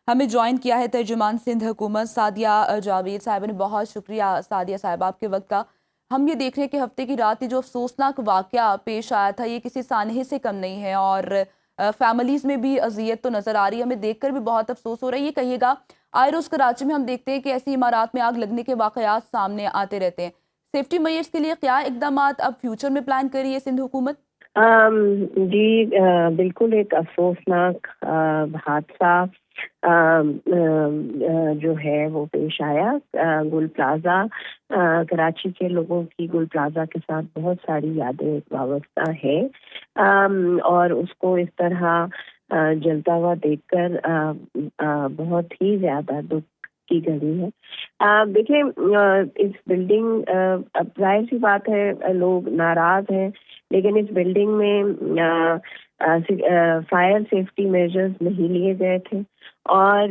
ہمیں جوائن کیا ہے ترجمان سندھ حکومت سعدیہ جاوید صاحبہ نے. بہت شکریہ سعدیہ صاحبہ آپ کے وقت کا. ہم یہ دیکھ رہے ہیں کہ ہفتے کی رات جو افسوسناک واقعہ پیش آیا تھا یہ کسی سانحے سے کم نہیں ہے اور فیملیز میں بھی اذیت تو نظر آ رہی ہے. ہمیں دیکھ کر بھی بہت افسوس ہو رہا ہے. یہ کہیے گا آئے روز کراچی میں ہم دیکھتے ہیں کہ ایسی عمارات میں آگ لگنے کے واقعات سامنے آتے رہتے ہیں. سیفٹی میئرز کے لیے کیا اقدامات اب فیوچر میں پلان کر رہی ہے سندھ حکومت؟ جی بالکل ایک افسوسناک حادثہ جو ہے وہ پیش آیا. گل پلازا کراچی کے لوگوں کی گل پلازا کے ساتھ بہت ساری یادیں وابستہ ہیں اور اس کو اس طرح جلتا ہوا دیکھ کر بہت ہی زیادہ دکھ کی گھڑی ہے. دیکھیں اس بلڈنگ ظاہر سی بات ہے لوگ ناراض ہیں لیکن اس بلڈنگ میں فائر سیفٹی میجرز نہیں لیے گئے تھے اور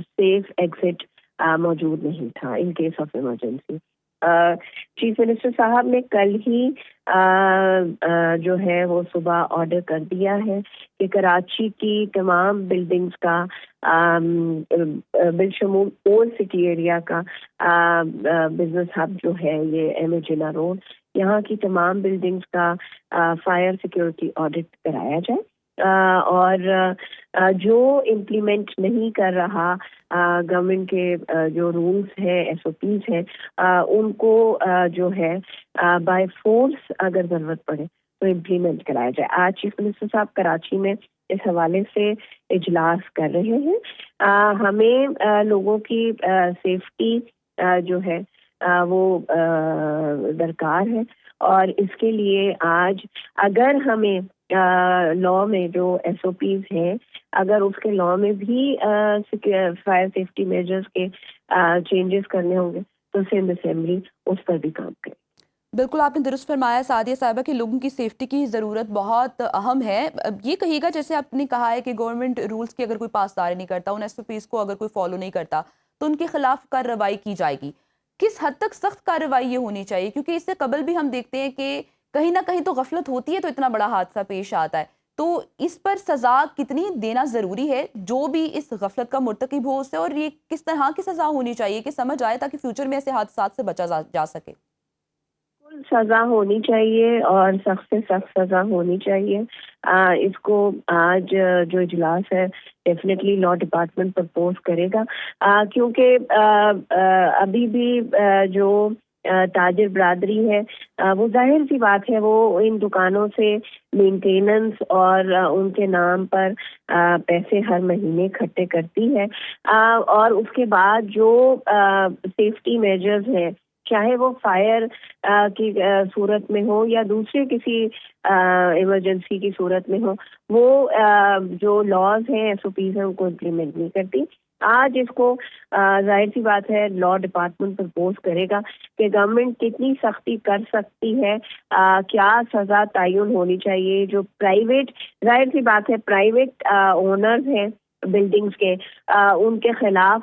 سیف ایگزٹ موجود نہیں تھا in case of emergency. Chief minister صاحب نے کل ہی جو ہے وہ صبح آرڈر کر دیا ہے کہ کراچی کی تمام بلڈنگز کا بالشمول اولڈ سٹی ایریا کا بزنس ہب جو ہے یہ ایم اے جناح روڈ یہاں کی تمام بلڈنگز کا فائر سیکیورٹی آڈٹ کرایا جائے اور جو امپلیمنٹ نہیں کر رہا گورنمنٹ کے جو رولز ہیں ایس او پیز ہیں ان کو جو ہے بائی فورس اگر ضرورت پڑے تو امپلیمنٹ کرایا جائے. آج چیف منسٹر صاحب کراچی میں اس حوالے سے اجلاس کر رہے ہیں. ہمیں لوگوں کی سیفٹی جو ہے وہ درکار ہے اور اس کے لیے آج اگر ہمیں لا میں جو ایس او پیز ہیں اگر اس کے لا میں بھی فائر سیفٹی میجرز کے چینجز کرنے ہوں گے تو سندھ اسمبلی اس پر بھی کام کرے. بالکل آپ نے درست فرمایا سعدیہ صاحبہ کہ لوگوں کی سیفٹی کی ضرورت بہت اہم ہے. یہ کہیے گا جیسے آپ نے کہا ہے کہ گورنمنٹ رولز کی اگر کوئی پاسداری نہیں کرتا ان ایس او پیز کو اگر کوئی فالو نہیں کرتا تو ان کے خلاف کارروائی کی جائے گی. کس حد تک سخت کارروائی یہ ہونی چاہیے کیونکہ اس سے قبل بھی ہم دیکھتے ہیں کہ کہیں نہ کہیں تو غفلت ہوتی ہے تو اتنا بڑا حادثہ پیش آتا ہے. تو اس پر سزا کتنی دینا ضروری ہے جو بھی اس غفلت کا مرتکب ہو اسے اور یہ کس طرح کی سزا ہونی چاہیے کہ سمجھ آئے تاکہ فیوچر میں ایسے حادثات سے بچا جا سکے؟ سزا ہونی چاہیے اور سخت سے سخت سزا ہونی چاہیے. اس کو آج جو اجلاس ہے ڈیفینیٹلی لا ڈپارٹمنٹ پرپوز کرے گا کیونکہ ابھی بھی جو تاجر برادری ہے وہ ظاہر سی بات ہے وہ ان دکانوں سے مینٹیننس اور ان کے نام پر پیسے ہر مہینے اکٹھے کرتی ہے اور اس کے بعد جو سیفٹی میجرز ہیں چاہے وہ فائر کی صورت میں ہو یا دوسرے کسی ایمرجنسی کی صورت میں ہو وہ جو لاز ہیں ایس او پیز ہیں ان کو امپلیمنٹ نہیں کرتی. آج اس کو ظاہر سی بات ہے لا ڈپارٹمنٹ پرپوز کرے گا کہ گورنمنٹ کتنی سختی کر سکتی ہے کیا سزا تعین ہونی چاہیے. جو پرائیویٹ ظاہر سی بات ہے پرائیویٹ اونرز ہیں بلڈنگز کے ان کے خلاف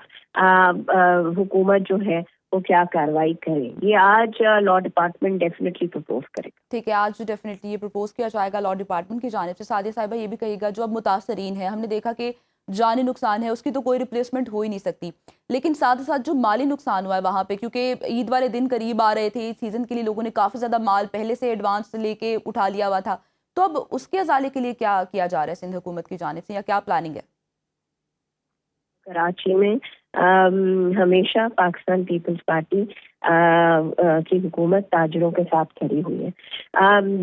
حکومت جو ہے وہ کیا کارروائی کرے. یہ آج لا ڈپارٹمنٹ ڈیفینیٹلی پرپوز کرے گا. ٹھیک ہے آج ڈیفینیٹلی یہ پرپوز کیا جائے گا لا ڈپارٹمنٹ کی جانب سے. سعدیہ صاحبہ یہ بھی کہے گا جو اب متاثرین ہیں ہم نے دیکھا کہ جانی نقصان ہے اس کی تو کوئی ریپلیسمنٹ ہو ہی نہیں سکتی لیکن ساتھ ساتھ جو مالی نقصان ہوا ہے وہاں پہ کیونکہ عید والے دن قریب آ رہے تھے سیزن کے لیے لوگوں نے کافی زیادہ مال پہلے سے ایڈوانس لے کے اٹھا لیا ہوا تھا تو اب اس کے ازالے کے لیے کیا کیا جا رہا ہے سندھ حکومت کی جانب سے یا کیا پلاننگ ہے؟ کراچی میں ہمیشہ پاکستان پیپلز پارٹی کی حکومت تاجروں کے ساتھ کھڑی ہوئی ہے.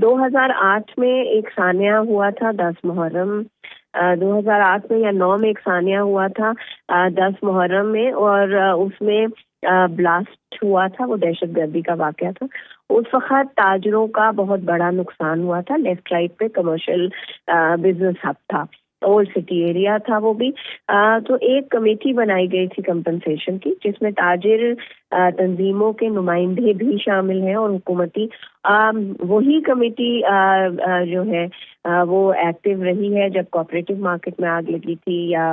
2008 میں ایک سانحہ ہوا تھا 10 محرم 2008 میں یا 9 میں ایک سانحہ ہوا تھا 10 محرم میں اور اس میں بلاسٹ ہوا تھا وہ دہشت گردی کا واقعہ تھا. اس وقت تاجروں کا بہت بڑا نقصان ہوا تھا. لیفٹ رائٹ پہ کمرشل بزنس ہب تھا اولڈ سٹی ایریا تھا وہ بھی تو ایک کمیٹی بنائی گئی تھی کمپنسیشن کی جس میں تاجر تنظیموں کے نمائندے بھی شامل ہیں اور حکومتی وہی کمیٹی جو ہے وہ ایکٹیو رہی ہے جب کوآپریٹو مارکیٹ میں آگ لگی تھی یا